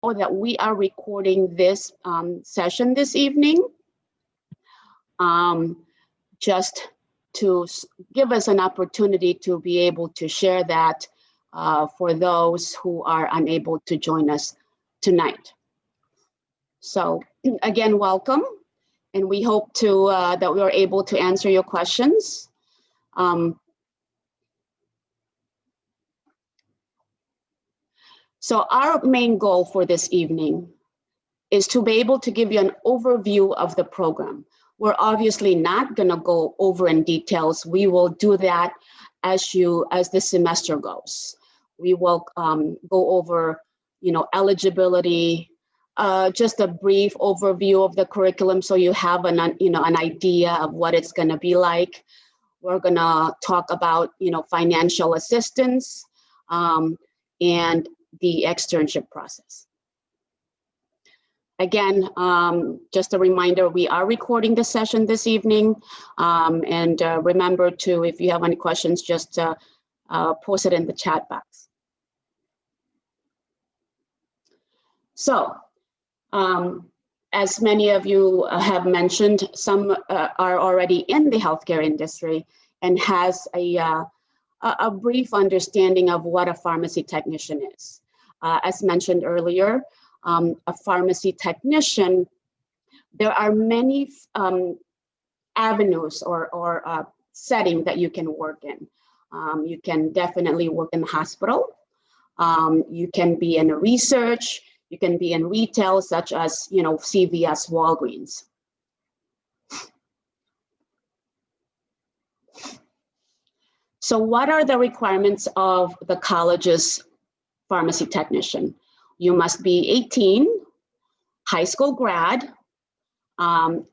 that we are recording this session this evening, just to give us an opportunity to be able to share that for those who are unable to join us tonight. So again, welcome, and we hope to that we are able to answer your questions. So our main goal for this evening is to be able to give you an overview of the program. We're obviously not going to go over in details. We will do that as the semester goes. We will go over, eligibility, just a brief overview of the curriculum, so you have an idea of what it's going to be like. We're going to talk about, financial assistance and the externship process. Again, just a reminder, we are recording the session this evening. And remember to, if you have any questions, just post it in the chat box. So, as many of you have mentioned, some are already in the healthcare industry and has a brief understanding of what a pharmacy technician is. As mentioned earlier, a pharmacy technician, there are many avenues or setting that you can work in. You can definitely work in the hospital. You can be in research. You can be in retail, such as CVS, Walgreens. So what are the requirements of the college's pharmacy technician? You must be 18, high school grad,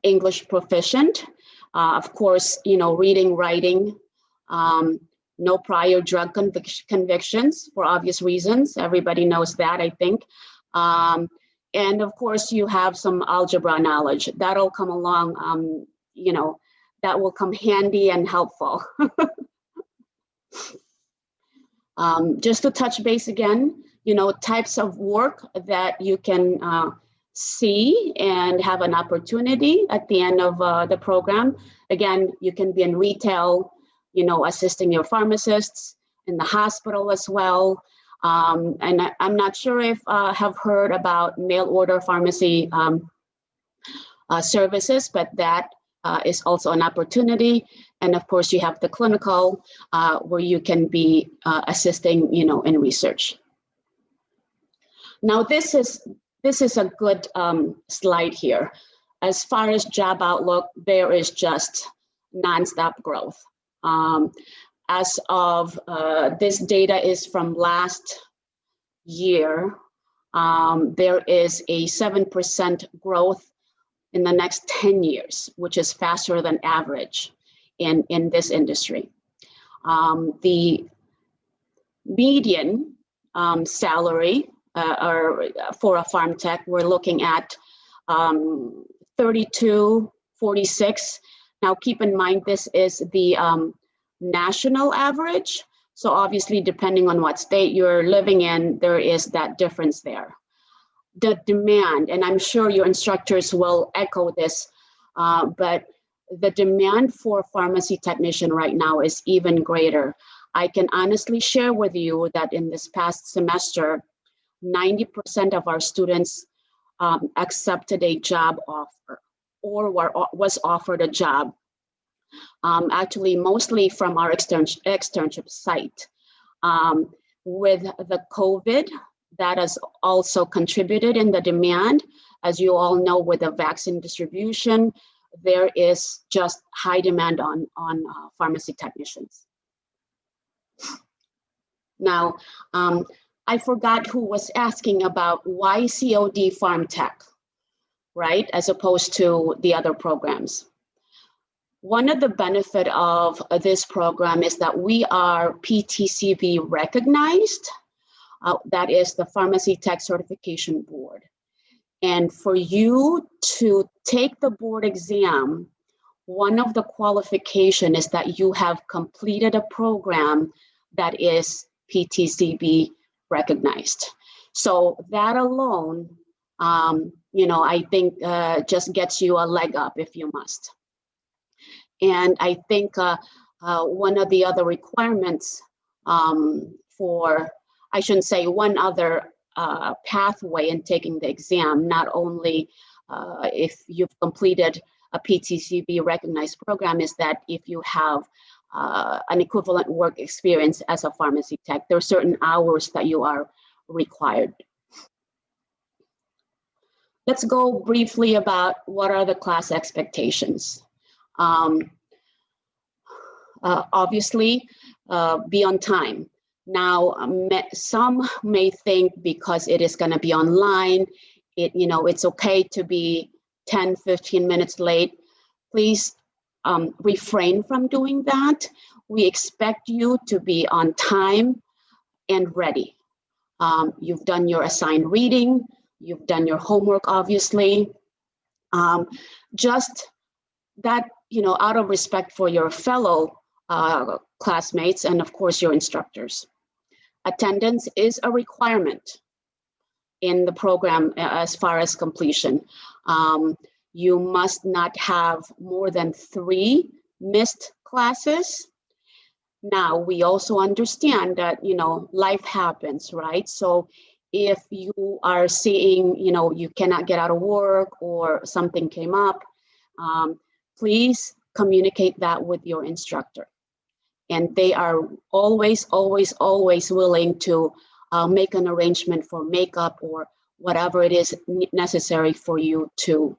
English proficient, of course, reading, writing, no prior drug convictions for obvious reasons. Everybody knows that, I think. And of course, you have some algebra knowledge. That'll come along, that will come handy and helpful. Just to touch base again, types of work that you can see and have an opportunity at the end of the program. Again, you can be in retail, assisting your pharmacists, in the hospital as well. And I'm not sure if have heard about mail order pharmacy services, but that is also an opportunity. And of course, you have the clinical where you can be assisting, in research. Now, this is a good slide here. As far as job outlook, there is just nonstop growth. As of this data is from last year, there is a 7% growth in the next 10 years, which is faster than average in this industry. The median salary or for a pharm tech, we're looking at 32.46. Now, keep in mind, this is the national average. So obviously, depending on what state you're living in, there is that difference there. The demand, and I'm sure your instructors will echo this, but the demand for pharmacy technician right now is even greater. I can honestly share with you that in this past semester, 90% of our students accepted a job offer or was offered a job. Actually, mostly from our externship site. With the COVID, that has also contributed in the demand. As you all know, with the vaccine distribution, there is just high demand on pharmacy technicians. Now, I forgot who was asking about why COD Pharm Tech, right, as opposed to the other programs. One of the benefits of this program is that we are PTCB recognized. That is the Pharmacy Tech Certification Board. And for you to take the board exam, one of the qualifications is that you have completed a program that is PTCB recognized. So that alone, I think just gets you a leg up if you must. And I think one of the other requirements I shouldn't say one other pathway in taking the exam, not only if you've completed a PTCB recognized program, is that if you have an equivalent work experience as a pharmacy tech, there are certain hours that you are required. Let's go briefly about what are the class expectations. Obviously, be on time. Now, some may think because it is going to be online, it's okay to be 10, 15 minutes late. Please refrain from doing that. We expect you to be on time and ready. You've done your assigned reading, you've done your homework, obviously. Just that, out of respect for your fellow classmates and of course your instructors. Attendance is a requirement in the program as far as completion. You must not have more than 3 missed classes. Now, we also understand that, life happens, right? So if you are seeing, you cannot get out of work or something came up, please communicate that with your instructor. And they are always, always, always willing to make an arrangement for makeup or whatever it is necessary for you to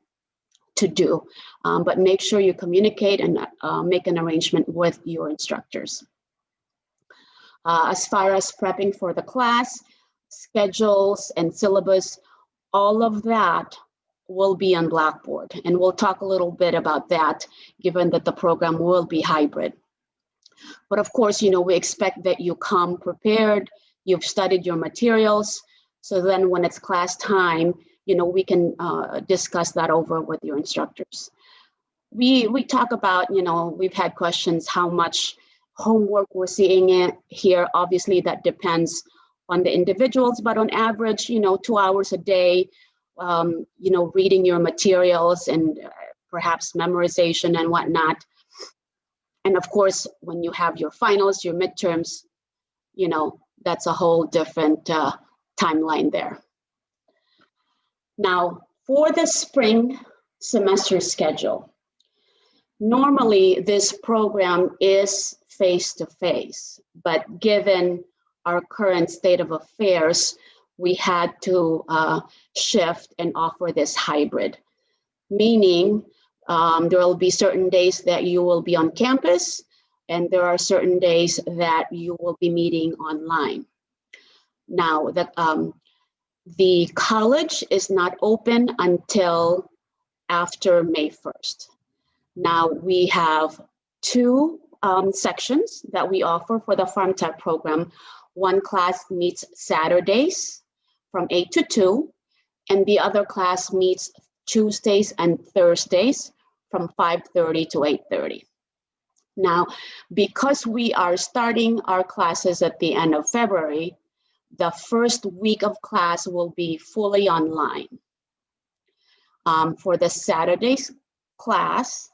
do. But make sure you communicate and make an arrangement with your instructors. As far as prepping for the class, schedules and syllabus, all of that will be on Blackboard. And we'll talk a little bit about that, given that the program will be hybrid. But of course, we expect that you come prepared, you've studied your materials, so then when it's class time, we can discuss that over with your instructors. We talk about, we've had questions, how much homework we're seeing here. Obviously, that depends on the individuals, but on average, 2 hours a day, reading your materials and perhaps memorization and whatnot. And of course, when you have your finals, your midterms, that's a whole different timeline there. Now, for the spring semester schedule, normally this program is face-to-face, but given our current state of affairs, we had to shift and offer this hybrid, meaning there will be certain days that you will be on campus, and there are certain days that you will be meeting online. Now, the college is not open until after May 1st. Now, we have 2 sections that we offer for the PharmTech program. One class meets Saturdays from 8 to 2, and the other class meets Tuesdays and Thursdays from 5:30 to 8:30. Now, because we are starting our classes at the end of February, the first week of class will be fully online. For the Saturdays class,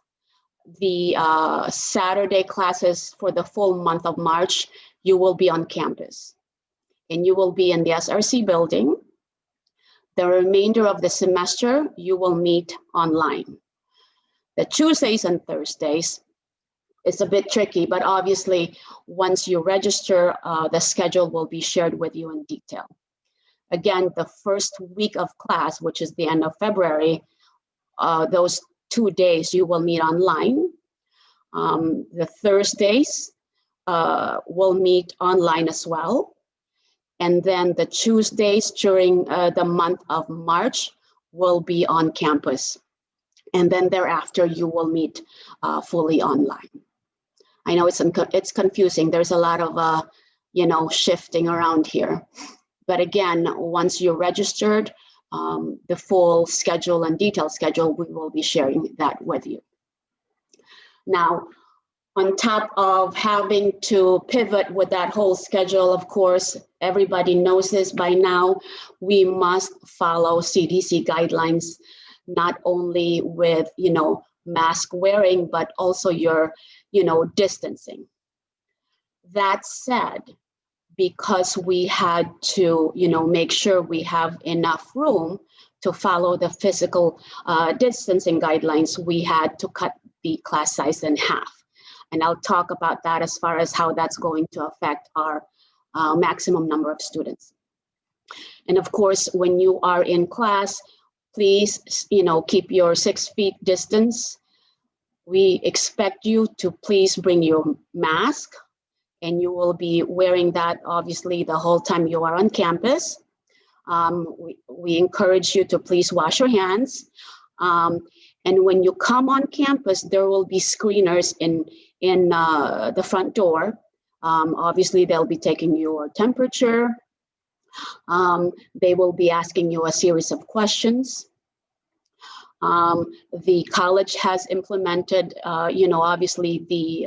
the Saturday classes for the full month of March, you will be on campus. And you will be in the SRC building. The remainder of the semester, you will meet online. The Tuesdays and Thursdays is a bit tricky, but obviously, once you register, the schedule will be shared with you in detail. Again, the first week of class, which is the end of February, those 2 days you will meet online. The Thursdays will meet online as well. And then the Tuesdays during the month of March will be on campus. And then thereafter, you will meet fully online. I know it's confusing. There's a lot of, shifting around here. But again, once you're registered, the full schedule and detailed schedule, we will be sharing that with you. Now, On top of having to pivot with that whole schedule, of course, everybody knows this by now, we must follow CDC guidelines, not only with, mask wearing, but also your, distancing. That said, because we had to, make sure we have enough room to follow the physical distancing guidelines, we had to cut the class size in half. And I'll talk about that as far as how that's going to affect our maximum number of students. And of course, when you are in class, please, keep your 6 feet distance. We expect you to please bring your mask, and you will be wearing that obviously the whole time you are on campus. We encourage you to please wash your hands. And when you come on campus, there will be screeners in the front door. Obviously, they'll be taking your temperature. They will be asking you a series of questions. The college has implemented, obviously the,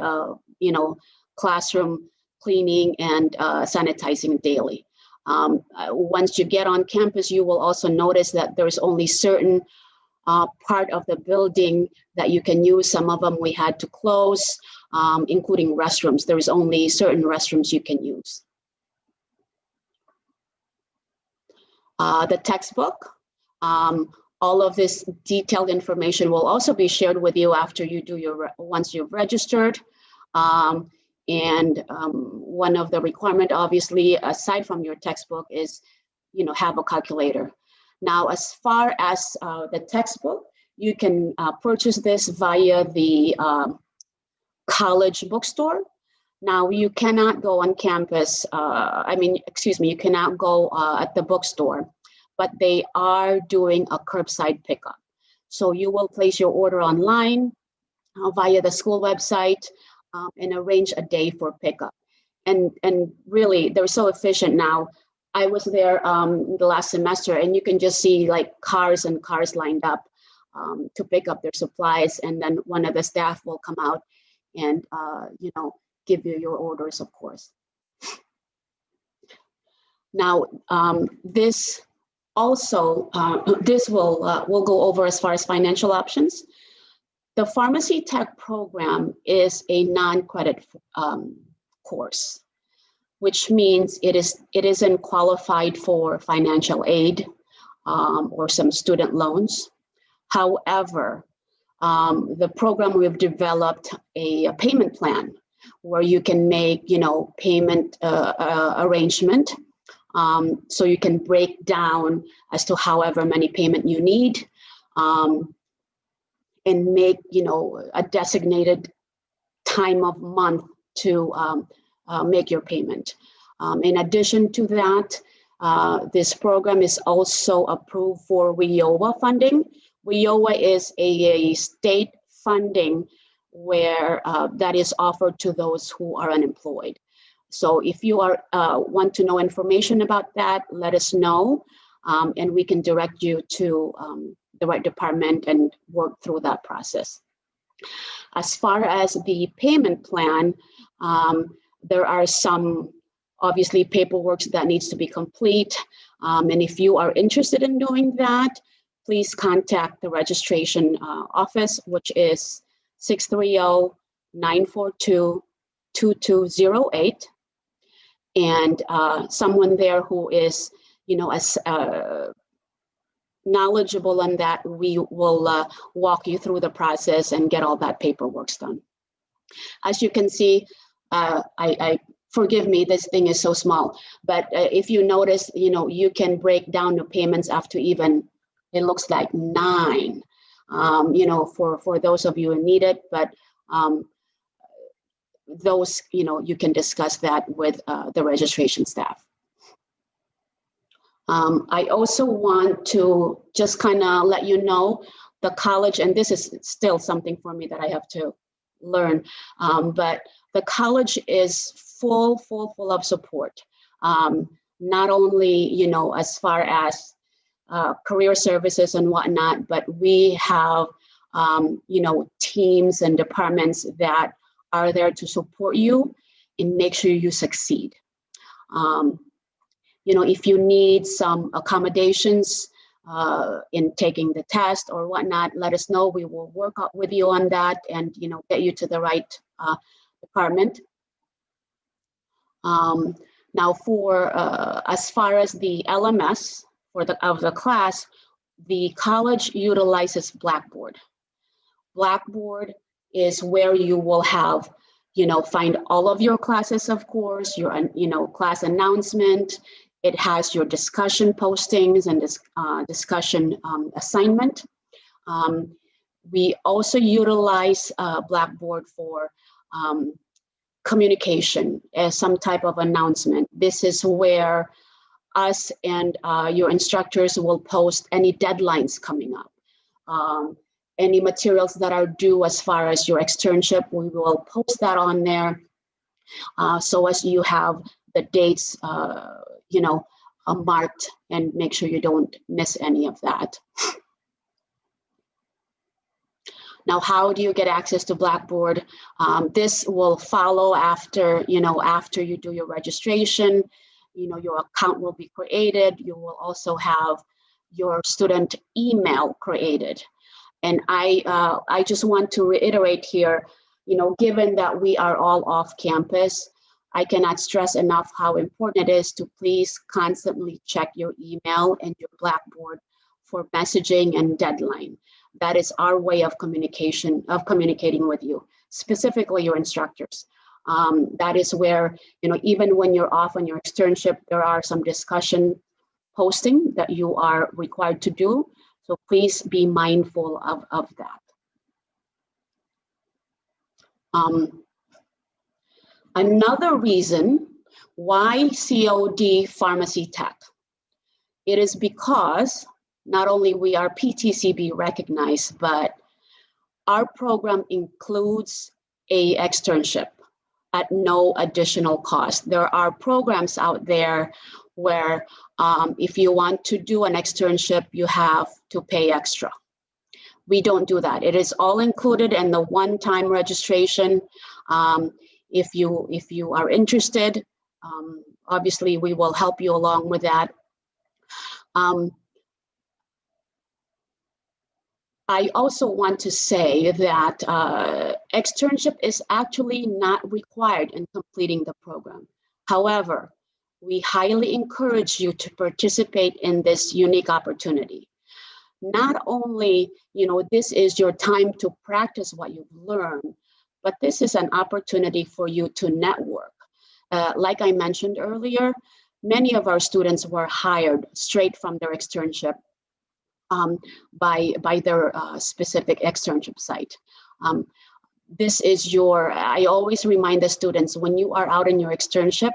classroom cleaning and sanitizing daily. Once you get on campus, you will also notice that there's only certain part of the building that you can use. Some of them we had to close, including restrooms. There's only certain restrooms you can use. The textbook, all of this detailed information will also be shared with you after you do once you've registered. One of the requirement, obviously, aside from your textbook, is, have a calculator. Now, as far as the textbook, you can purchase this via the college bookstore. Now, you cannot go on campus, you cannot go at the bookstore, but they are doing a curbside pickup. So you will place your order online via the school website and arrange a day for pickup. And really, they're so efficient now. I was there the last semester, and you can just see like cars and cars lined up to pick up their supplies. And then one of the staff will come out and, give you your orders, of course. Now, this also, we'll go over as far as financial options. The Pharmacy Tech program is a non-credit course, which means it isn't qualified for financial aid or some student loans. However, the program, we've developed a payment plan where you can make, payment arrangement. So you can break down as to however many payment you need, and make, a designated time of month to make your payment. In addition to that, this program is also approved for WIOA funding. WIOA is a state funding where that is offered to those who are unemployed. So if you want to know information about that, let us know, and we can direct you to the right department and work through that process. As far as the payment plan, there are some, obviously, paperwork that needs to be complete. And if you are interested in doing that, please contact the registration office, which is 630-942-2208. And someone there who is, as knowledgeable on that, we will walk you through the process and get all that paperwork done. As you can see, I forgive me, this thing is so small, but if you notice, you can break down the payments after even, it looks like 9, for those of you who need it, but those, you can discuss that with the registration staff. I also want to just kind of let you know the college, and this is still something for me that I have to learn, but the college is full of support. Not only, as far as career services and whatnot, but we have, teams and departments that are there to support you and make sure you succeed. If you need some accommodations in taking the test or whatnot, let us know. We will work out with you on that and get you to the right department. Now, for as far as the LMS of the class, the college utilizes Blackboard. Blackboard is where you will have, find all of your classes, of course, your, class announcement. It has your discussion postings and this discussion assignment. We also utilize Blackboard for communication as some type of announcement. This is where us and your instructors will post any deadlines coming up. Any materials that are due as far as your externship, we will post that on there so as you have the dates, marked and make sure you don't miss any of that. Now, how do you get access to Blackboard? This will follow after you do your registration. Your account will be created. You will also have your student email created. And I just want to reiterate here, given that we are all off campus, I cannot stress enough how important it is to please constantly check your email and your Blackboard for messaging and deadline. That is our way of communicating with you, specifically your instructors. That is where, even when you're off on your externship, there are some discussion posting that you are required to do. So please be mindful of that. Another reason why COD Pharmacy Tech, it is because not only we are PTCB recognized, but our program includes a externship at no additional cost. There are programs out there where if you want to do an externship, you have to pay extra. We don't do that. It is all included in the one-time registration. If you are interested, obviously we will help you along with that. I also want to say that externship is actually not required in completing the program. However, we highly encourage you to participate in this unique opportunity. Not only, this is your time to practice what you've learned, but this is an opportunity for you to network. Like I mentioned earlier, many of our students were hired straight from their externship by their specific externship site. This is I always remind the students, when you are out in your externship,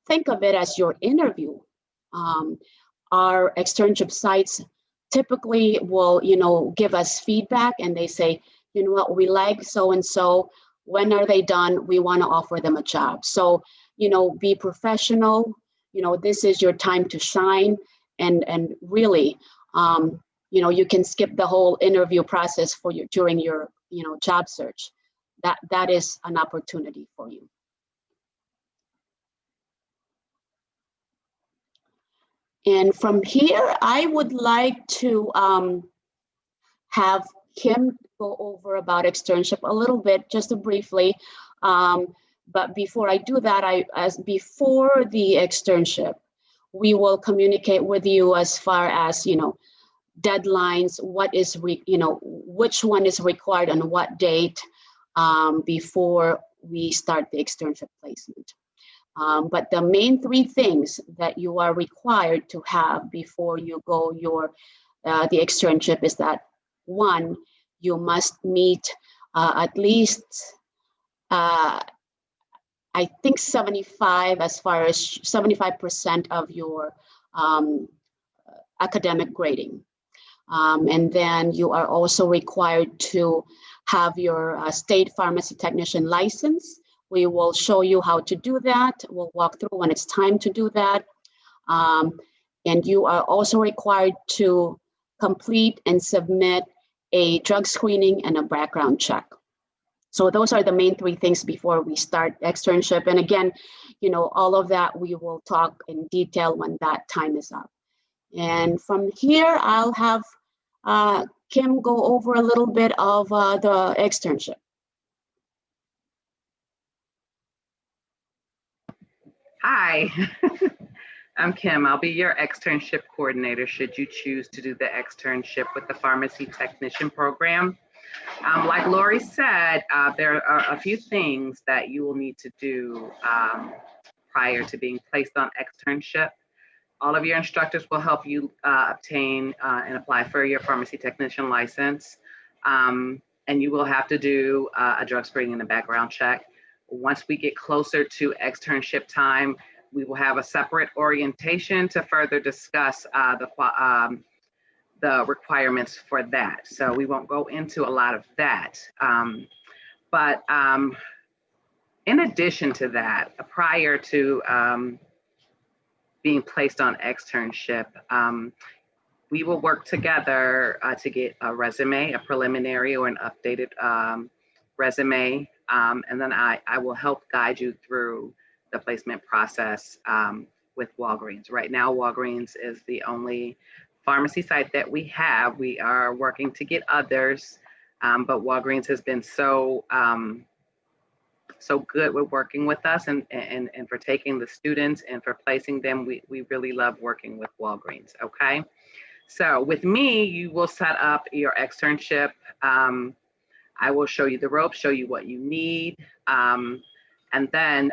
think of it as your interview. Our externship sites typically will, give us feedback and they say, what, we like so-and-so, when are they done? We want to offer them a job. So, be professional, this is your time to shine and really, you can skip the whole interview process during your, job search. That is an opportunity for you. And from here, I would like to have Kim go over about externship a little bit, just briefly. But before I do that, before the externship, we will communicate with you as far as, deadlines, which one is required on what date before we start the externship placement. But the main three things that you are required to have before you go the externship is that, one, you must meet at least, I think 75% of your academic grading. And then you are also required to have your state pharmacy technician license. We will show you how to do that. We'll walk through when it's time to do that. And you are also required to complete and submit a drug screening and a background check. So those are the main three things before we start externship. And again, you know, all of that we will talk in detail when that time is up. And from here, I'll have Kim go over a little bit of the externship. Hi, I'm Kim. I'll be your externship coordinator should you choose to do the externship with the pharmacy technician program. Like Lori said, there are a few things that you will need to do prior to being placed on externship. All of your instructors will help you obtain and apply for your pharmacy technician license. And you will have to do a drug screening and a background check. Once we get closer to externship time, we will have a separate orientation to further discuss the requirements for that. So we won't go into a lot of that. But in addition to that, prior to being placed on externship, we will work together to get a resume, a preliminary or an updated resume. And then I will help guide you through the placement process with Walgreens. Right now, Walgreens is the only pharmacy site that we have. We are working to get others, but Walgreens has been so good with working with us and for taking the students and for placing them. We really love working with Walgreens, okay? So with me, you will set up your externship. I will show you the ropes, show you what you need. And then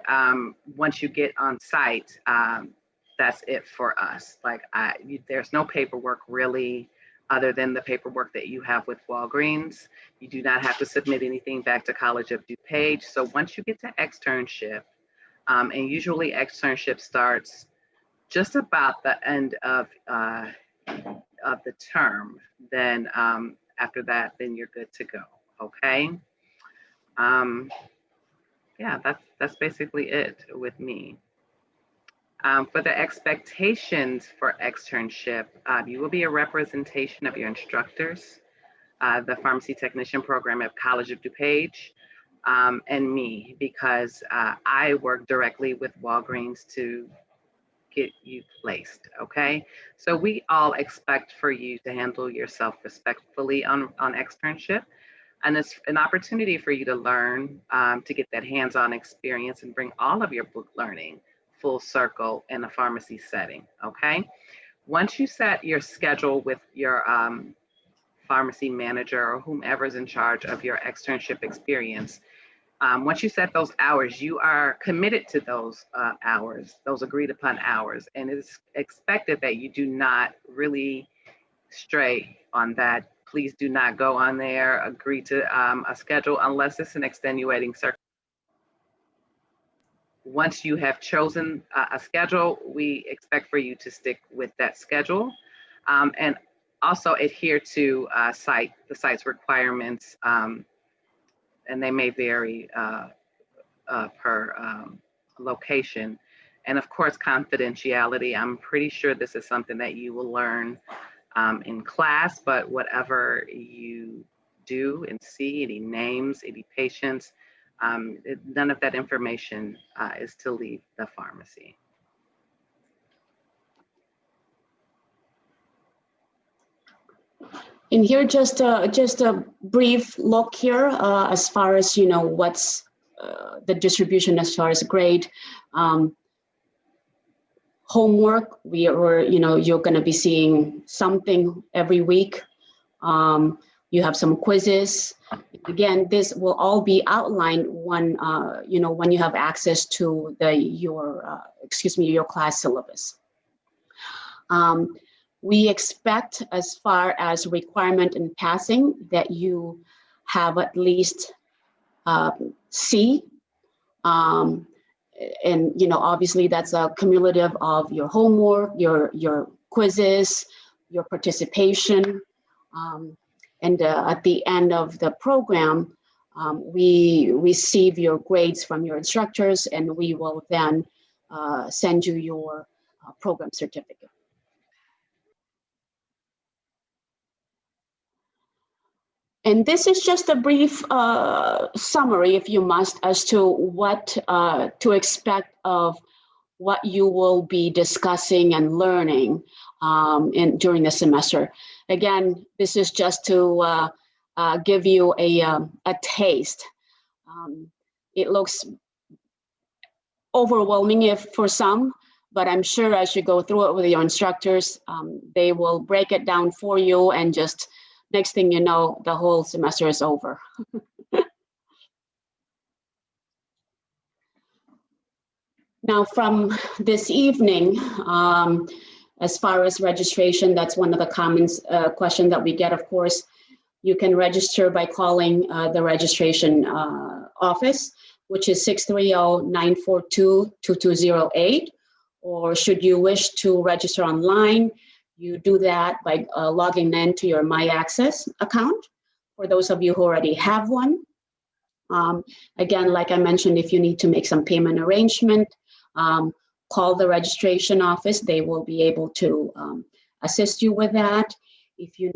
once you get on site, that's it for us. Like there's no paperwork really other than the paperwork that you have with Walgreens. You do not have to submit anything back to College of DuPage. So once you get to externship, and usually externship starts just about the end of the term, then after that, then you're good to go, okay? Yeah, that's basically it with me. For the expectations for externship, you will be a representation of your instructors, the pharmacy technician program at College of DuPage, and me, because I work directly with Walgreens to get you placed, okay? So we all expect for you to handle yourself respectfully on externship. And it's an opportunity for you to learn, to get that hands-on experience and bring all of your book learning full circle in a pharmacy setting, okay? Once you set your schedule with your pharmacy manager or whomever's in charge of your externship experience, once you set those hours, you are committed to those hours, those agreed upon hours, and it's expected that you do not really stray on that. Please do not go on there, agree to a schedule unless it's an extenuating circumstance. Once you have chosen a schedule, we expect for you to stick with that schedule, and also adhere to the site's requirements, and they may vary per location. And of course, confidentiality. I'm pretty sure this is something that you will learn in class, but whatever you do and see, any names, any patients, none of that information is to leave the pharmacy. And here, just a brief look here as far as, you know, what's the distribution as far as grade. Homework, you know, you're going to be seeing something every week. You have some quizzes. Again, this will all be outlined when, you know, when you have access to your class syllabus. We expect, as far as requirement in passing, that you have at least C. And, you know, obviously that's a cumulative of your homework, your quizzes, your participation. And at the end of the program, we receive your grades from your instructors, and we will then send you your program certificate. And this is just a brief summary, if you must, as to what to expect of what you will be discussing and learning during the semester. Again, this is just to give you a taste. It looks overwhelming for some, but I'm sure as you go through it with your instructors, they will break it down for you, and just next thing you know, the whole semester is over. Now, from this evening, as far as registration, that's one of the common questions that we get, of course. You can register by calling the registration office, which is 630-942-2208. Or should you wish to register online, you do that by logging into your MyAccess account, for those of you who already have one. Again, like I mentioned, if you need to make some payment arrangement, call the registration office. They will be able to assist you with that. If you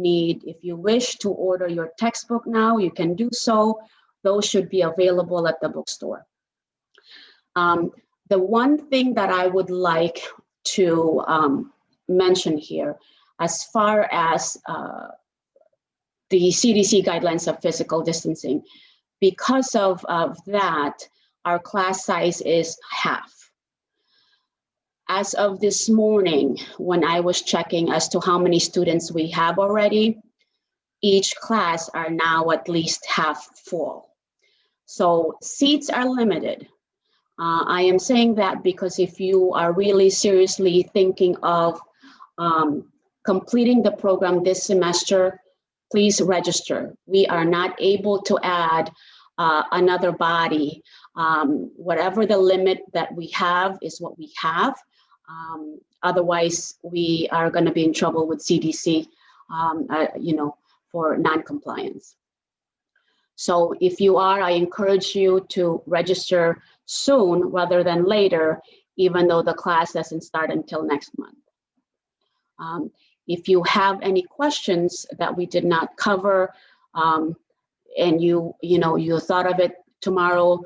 wish to order your textbook now, you can do so. Those should be available at the bookstore. The one thing that I would like to mention here, as far as the CDC guidelines of physical distancing, because of that, our class size is half. As of this morning, when I was checking as to how many students we have already, each class are now at least half full. So seats are limited. I am saying that because if you are really seriously thinking of completing the program this semester, please register. We are not able to add another body. Whatever the limit that we have is what we have. Otherwise, we are going to be in trouble with CDC, for non-compliance. So if you are, I encourage you to register soon rather than later, even though the class doesn't start until next month. If you have any questions that we did not cover, and you thought of it tomorrow,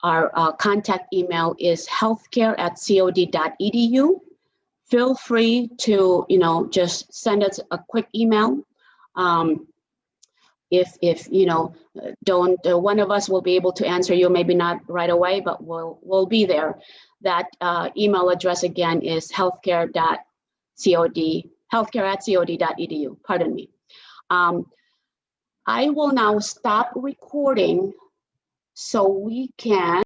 our contact email is healthcare@cod.edu. Feel free to, just send us a quick email. If one of us will be able to answer you, maybe not right away, but we'll be there. That email address again is healthcare@cod.edu. Pardon me. I will now stop recording so we can